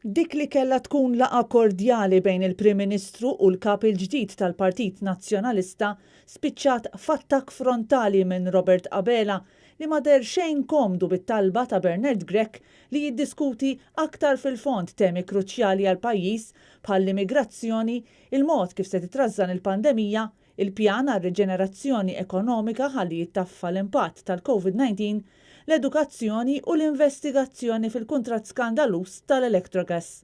Dik li kellha tkun laqgħa kordjali bejn il-Prim Ministru u l-kap il-ġdid tal-Partit Nazzjonalista spiċċat f'attakk frontali minn Robert Abela li ma der xejn komdu bit-talba ta' Bernard Grech li jiddiskuti aktar fil-fond temi kruċjali għal pajjiż bħal l-immigrazzjoni, il-mod kif se titrażżan il-pandemija, il-pjan għal riġenerazzjoni ekonomika ħalli jittaffa l-impatt tal-COVID-19, l-edukazzjoni u l-investigazzjoni fil-kuntratt skandalus tal-Electrogas.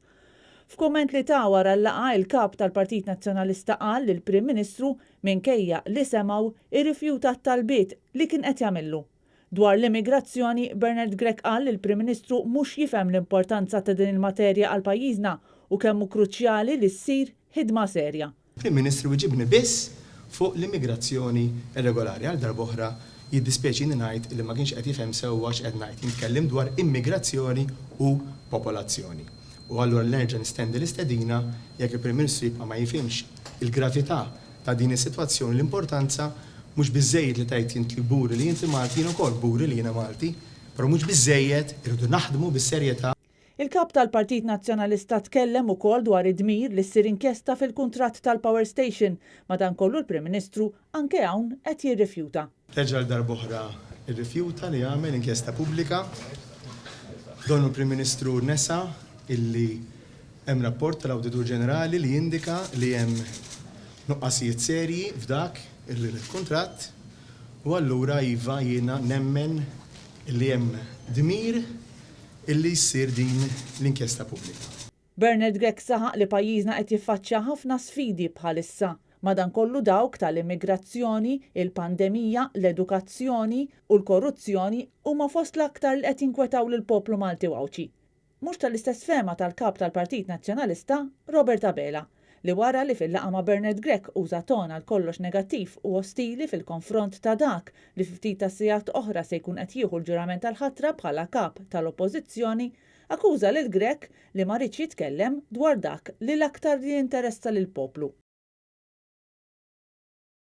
F'kumment li ta' wara l-laqgħa il-kap tal-Partit Nazzjonalista qal li l-Prim Ministru minkejja li semgħu irrifjuta t-talbiet li kien qed jagħmillu. Dwar l-immigrazzjoni, Bernard Grech qal li l-Prim Ministru mhux jifhem l-importanza ta' din il-materja għal pajjiżna u kemm hu kruċjali li ssir ħidma serja. Prim Ministru iġibni biss fuq l-immigrazzjoni irregolari għal darb'oħra jiddispjaċini ngħid li ma kienx qed jifhem sewwa x'qed ngħid. Nitkellem dwar immigrazzjoni u popolazzjoni. U allura nerġa' nistendi l-istedina jekk il-Prim Ministru jibqa' ma jifhimx il-gravità ta' din is-sitwazzjoni l-importanza mhux biżżejjed li tajt inti buri li inti Malti jien ukoll buri li jiena Malti, però mhux biżżejjed irridu naħdmu bis-serjetà. Il-kap tal-Partit Nazzjonalista tkellem ukoll dwar id-dmir li ssir inkjesta fil-kuntratt tal-Power Station, madankollu l-Prim Ministru anke hawn qed jirrifjuta. Terġa' darb'oħra irrifjuta li jagħmel inkjesta pubblika. Donu Prim Ministru nesa illi hemm rapport tal-Awditur Ġenerali li jindika li hemm nuqqasijiet serji f'dak il-kuntratt u allura iva jiena nemmen illi hemm dmir illi jsir din l-inkjesta pubblika. Bernard Grech saħaq li pajjiżna qed jiffaċċja ħafna sfidi bħalissa, madankollu dawk tal-immigrazzjoni, il-pandemija, l-edukazzjoni u l-korruzzjoni huma fost l-aktar li qed jinkwetaw lill-poplu Malti wawċi. Mhux tal-istess fehma tal-kap tal-Partit Nazzjonalista, Robert Abela, li wara li fil-laqgħa ma' Bernard Grech uża ton għal kollox negattiv u ostili fil-konfront ta' dak li ftit ta' sigħat oħra se jkun qed jieħu l-ġurament tal-ħatra bħala kap tal-Oppożizzjoni, akkuża lil Grech li ma rridx jitkellem dwar dak li l-aktar li jinteressa lill-poplu.